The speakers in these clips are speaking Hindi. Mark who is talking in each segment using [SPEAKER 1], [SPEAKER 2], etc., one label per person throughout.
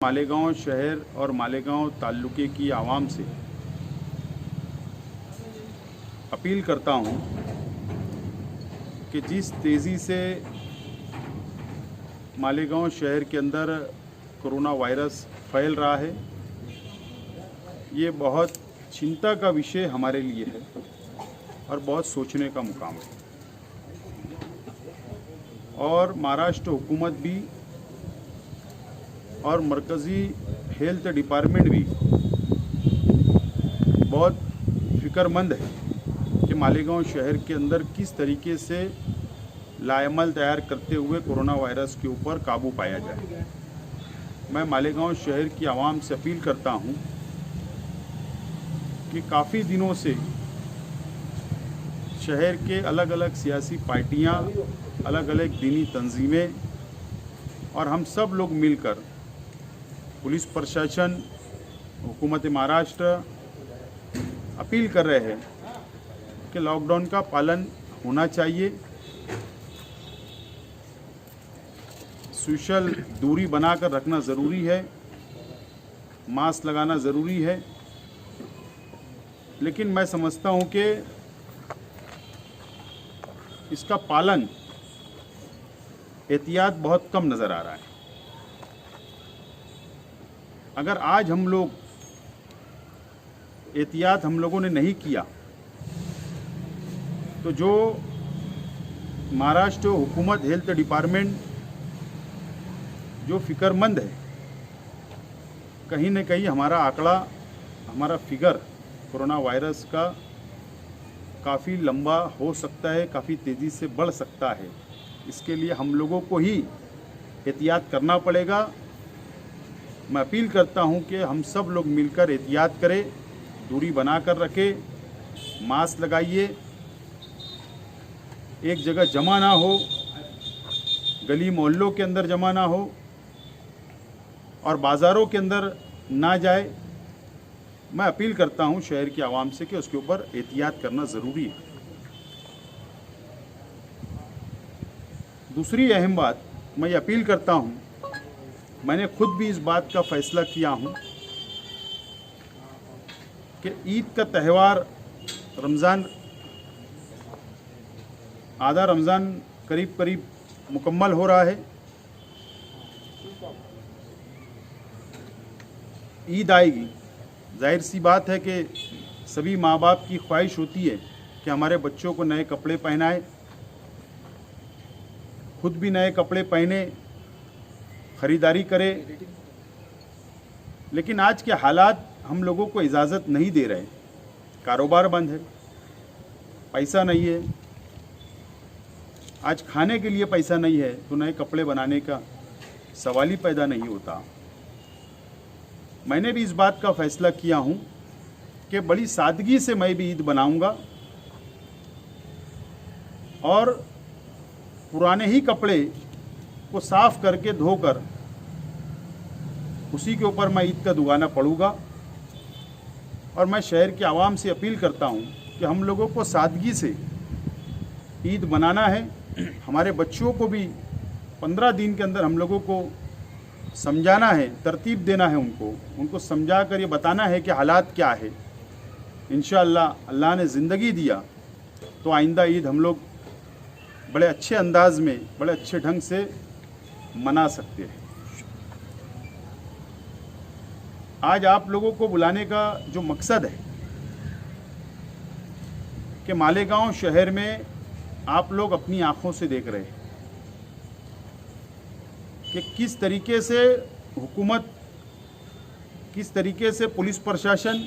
[SPEAKER 1] मालेगांव शहर और मालेगांव ताल्लुके की आवाम से अपील करता हूं कि जिस तेज़ी से मालेगांव शहर के अंदर कोरोना वायरस फैल रहा है, ये बहुत चिंता का विषय हमारे लिए है और बहुत सोचने का मुकाम है। और महाराष्ट्र हुकूमत भी और मरकज़ी हेल्थ डिपार्टमेंट भी बहुत फ़िक्रमंद है कि मालेगांव शहर के अंदर किस तरीके से लाएमल तैयार करते हुए कोरोना वायरस के ऊपर काबू पाया जाए। मैं मालेगांव शहर की आवाम से अपील करता हूं कि काफ़ी दिनों से शहर के अलग अलग सियासी पार्टियां, अलग अलग दीनी तंजीमें और हम सब लोग मिलकर पुलिस प्रशासन, हुकूमत महाराष्ट्र अपील कर रहे हैं कि लॉकडाउन का पालन होना चाहिए, सोशल दूरी बनाकर रखना ज़रूरी है, मास्क लगाना ज़रूरी है। लेकिन मैं समझता हूं कि इसका पालन, एहतियात बहुत कम नज़र आ रहा है। अगर आज हम लोग एहतियात हम लोगों ने नहीं किया तो जो महाराष्ट्र हुकूमत हेल्थ डिपार्टमेंट जो फ़िक्रमंद है, कहीं न कहीं हमारा आंकड़ा, हमारा फिगर कोरोना वायरस का काफ़ी लंबा हो सकता है, काफ़ी तेज़ी से बढ़ सकता है। इसके लिए हम लोगों को ही एहतियात करना पड़ेगा। मैं अपील करता हूं कि हम सब लोग मिलकर एहतियात करें, दूरी बनाकर रखें, मास्क लगाइए, एक जगह जमा ना हो, गली मोहल्लों के अंदर जमा ना हो और बाज़ारों के अंदर ना जाए। मैं अपील करता हूं शहर की आवाम से कि उसके ऊपर एहतियात करना ज़रूरी है। दूसरी अहम बात, मैं ये अपील करता हूं, मैंने खुद भी इस बात का फ़ैसला किया हूं कि ईद का त्यौहार, रमज़ान, आधा रमज़ान करीब करीब मुकम्मल हो रहा है, ईद आएगी। जाहिर सी बात है कि सभी माँ बाप की ख्वाहिश होती है कि हमारे बच्चों को नए कपड़े पहनाएं, खुद भी नए कपड़े पहने, ख़रीदारी करें। लेकिन आज के हालात हम लोगों को इजाज़त नहीं दे रहे। कारोबार बंद है, पैसा नहीं है, आज खाने के लिए पैसा नहीं है तो नए कपड़े बनाने का सवाल ही पैदा नहीं होता। मैंने भी इस बात का फ़ैसला किया हूं कि बड़ी सादगी से मैं भी ईद बनाऊंगा और पुराने ही कपड़े को साफ़ करके धोकर उसी के ऊपर मैं ईद का दुगाना पढ़ूंगा। और मैं शहर की आवाम से अपील करता हूं कि हम लोगों को सादगी से ईद बनाना है। हमारे बच्चों को भी 15 दिन के अंदर हम लोगों को समझाना है, तरतीब देना है, उनको समझा कर ये बताना है कि हालात क्या है। इंशाअल्लाह अल्लाह ने ज़िंदगी दिया तो आइंदा ईद हम लोग बड़े अच्छे अंदाज में, बड़े अच्छे ढंग से मना सकते हैं। आज आप लोगों को बुलाने का जो मकसद है कि मालेगांव शहर में आप लोग अपनी आंखों से देख रहे हैं कि किस तरीके से हुकूमत, किस तरीके से पुलिस प्रशासन,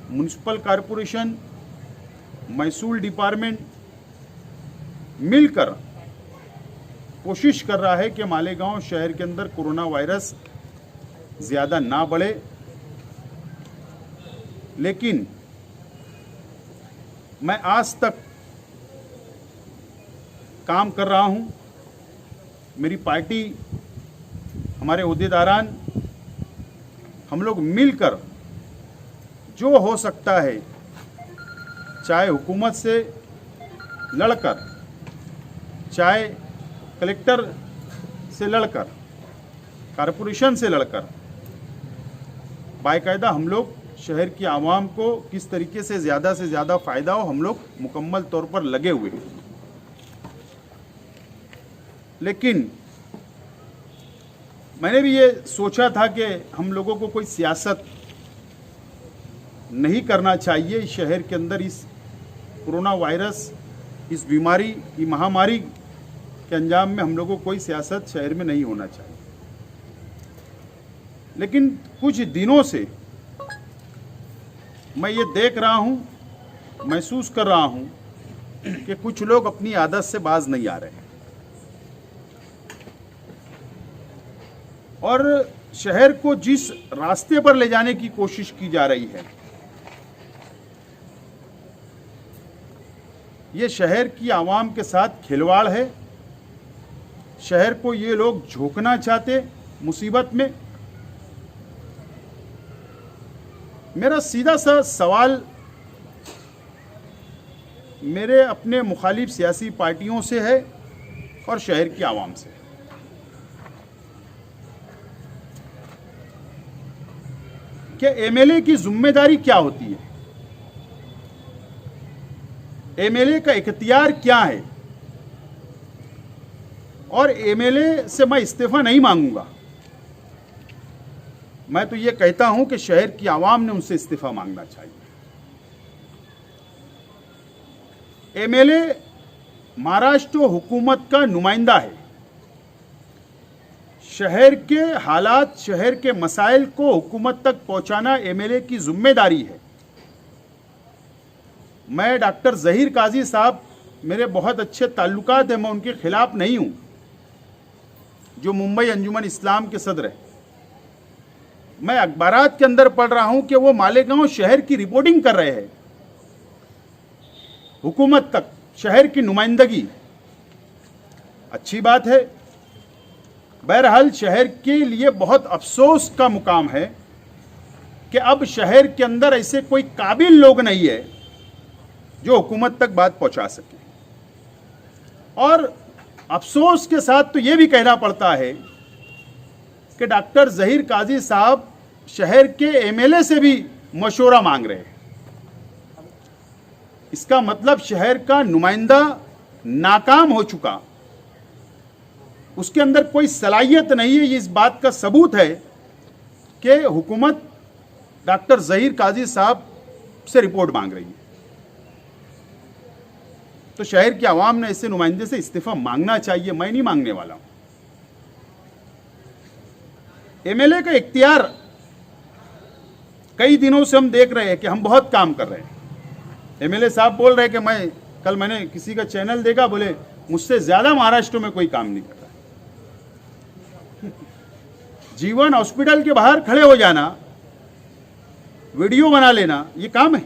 [SPEAKER 1] म्युनिसिपल कॉरपोरेशन, महसूल डिपार्टमेंट मिलकर कोशिश कर रहा है कि मालेगांव शहर के अंदर कोरोना वायरस ज़्यादा ना बढ़े। लेकिन मैं आज तक काम कर रहा हूं, मेरी पार्टी, हमारे ओहदेदारान, हम लोग मिलकर जो हो सकता है, चाहे हुकूमत से लड़कर, चाहे कलेक्टर से लड़कर, कारपोरेशन से लड़कर बाकायदा हम लोग शहर की आवाम को किस तरीके से ज़्यादा फ़ायदा हो, हम लोग मुकम्मल तौर पर लगे हुए हैं। लेकिन मैंने भी ये सोचा था कि हम लोगों को कोई सियासत नहीं करना चाहिए इस शहर के अंदर। इस कोरोना वायरस, इस बीमारी की महामारी के अंजाम में हम लोगों को कोई सियासत शहर में नहीं होना चाहिए। लेकिन कुछ दिनों से मैं ये देख रहा हूँ, महसूस कर रहा हूँ कि कुछ लोग अपनी आदत से बाज नहीं आ रहे हैं और शहर को जिस रास्ते पर ले जाने की कोशिश की जा रही है, ये शहर की आवाम के साथ खिलवाड़ है। शहर को ये लोग झोंकना चाहते मुसीबत में। मेरा सीधा सा सवाल मेरे अपने मुखालिफ सियासी पार्टियों से है और शहर की आवाम से। कि एमएलए की जिम्मेदारी क्या होती है, एमएलए का इख्तियार क्या है। और एमएलए से मैं इस्तीफा नहीं मांगूंगा, मैं तो ये कहता हूं कि शहर की आवाम ने उनसे इस्तीफा मांगना चाहिए। एमएलए महाराष्ट्र हुकूमत का नुमाइंदा है। शहर के हालात, शहर के मसाइल को हुकूमत तक पहुंचाना एमएलए की जिम्मेदारी है। मैं डॉक्टर ज़हीर काजी साहब, मेरे बहुत अच्छे ताल्लुकात हैं, मैं उनके खिलाफ नहीं हूं, जो मुंबई अंजुमन इस्लाम के सदर हैं। मैं अखबारात के अंदर पढ़ रहा हूं कि वो मालेगांव शहर की रिपोर्टिंग कर रहे हैं, हुकूमत तक शहर की नुमाइंदगी। अच्छी बात है। बहरहाल शहर के लिए बहुत अफसोस का मुकाम है कि अब शहर के अंदर ऐसे कोई काबिल लोग नहीं है जो हुकूमत तक बात पहुंचा सके। और अफसोस के साथ तो ये भी कहना पड़ता है कि डॉक्टर ज़हीर काजी साहब शहर के एमएलए से भी मशवरा मांग रहे हैं। इसका मतलब शहर का नुमाइंदा नाकाम हो चुका, उसके अंदर कोई सलाहियत नहीं है। ये इस बात का सबूत है कि हुकूमत डॉक्टर ज़हीर काजी साहब से रिपोर्ट मांग रही है। तो शहर की आवाम ने ऐसे नुमाइंदे से इस्तीफा मांगना चाहिए, मैं नहीं मांगने वाला हूं। एमएलए का इख्तियार, कई दिनों से हम देख रहे हैं कि हम बहुत काम कर रहे हैं। एमएलए साहब बोल रहे हैं कि मैंने किसी का चैनल देखा, बोले मुझसे ज्यादा महाराष्ट्र में कोई काम नहीं कर रहा। जीवन हॉस्पिटल के बाहर खड़े हो जाना, वीडियो बना लेना, ये काम है।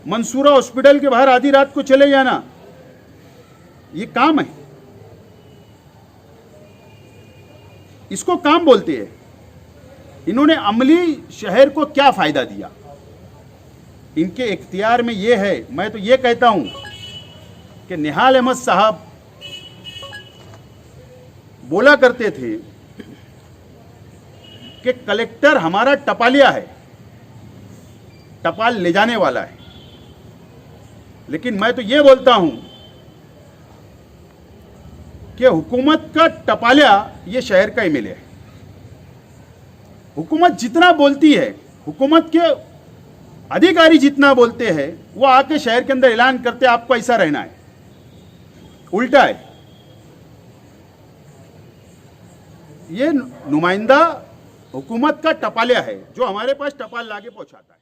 [SPEAKER 1] मंसूरा हॉस्पिटल के बाहर आधी रात को चले जाना, ये काम है। इसको काम बोलते हैं। इन्होंने अमली शहर को क्या फायदा दिया? इनके इख्तियार में ये है। मैं तो ये कहता हूं कि निहाल अहमद साहब बोला करते थे कि कलेक्टर हमारा टपालिया है, टपाल ले जाने वाला है। लेकिन मैं तो ये बोलता हूं कि हुकूमत का टपालिया ये शहर का एमएलए है। हुकूमत जितना बोलती है, हुकूमत के अधिकारी जितना बोलते हैं, वो आके शहर के अंदर ऐलान करते आपको ऐसा रहना है। उल्टा है। ये नुमाइंदा हुकूमत का टपालिया है जो हमारे पास टपाल लाके पहुंचाता है।